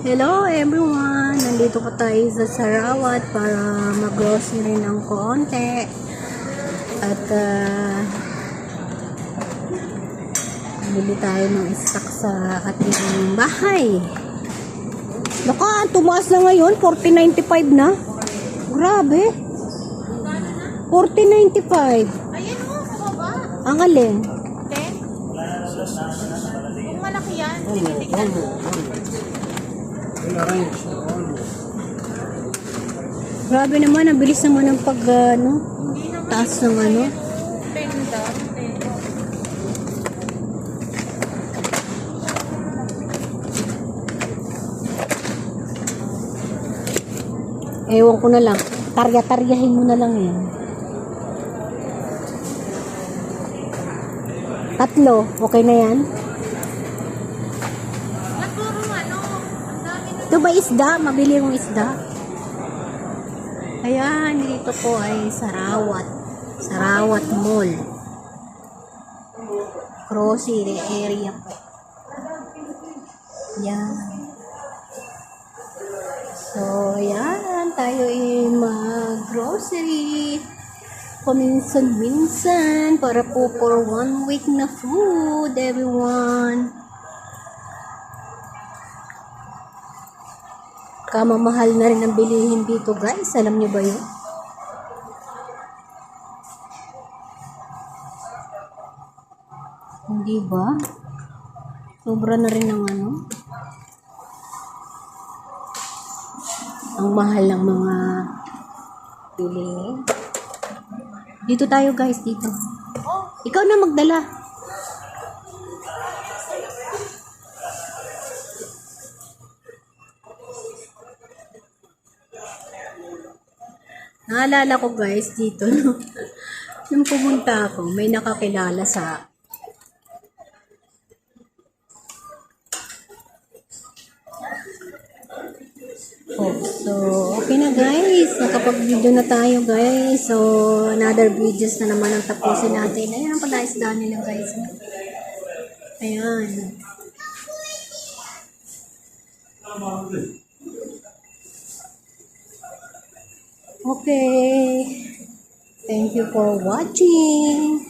Hello everyone! Nandito po tayo sa Sarawat para mag-grocery ng konti at bili tayo ng stock sa ating bahay. Naka, tumaas na ngayon, 40.95 na. Grabe. 40.95. Ayan o, kababa. Ang alin? 10. Kung malaki yan, tinitignan mo. Grabe naman, ang bilis naman ng pag, taas ng ano. Penda. Ewan ko na lang. Tarya-taryahin mo na lang yan. 3, okay na yan? Nagpuro ano, ang dami na. Ito ba isda? Mabili yung isda. Ayan, dito po ay Sarawat. Sarawat Mall. Grocery area po. Yan. So, yan. Tayo ay mag-grocery. Paminsan-minsan. Para po for 1 week na food, everyone. Kamamahal na rin ang bilihin dito, guys. Alam niyo ba yun? Hindi ba? Sobra na rin ang ano. Ang mahal ng mga bilihin. Dito tayo, guys. Dito. Ikaw na magdala. Naalala ko, guys, dito, no? Nung pumunta ako, may nakakilala sa so, okay na, guys. Nakapag-video na tayo, guys. So, another videos na naman ang tapusin natin. Ayan ang pala isda nila, guys. Ayan. Okay. Thank you for watching.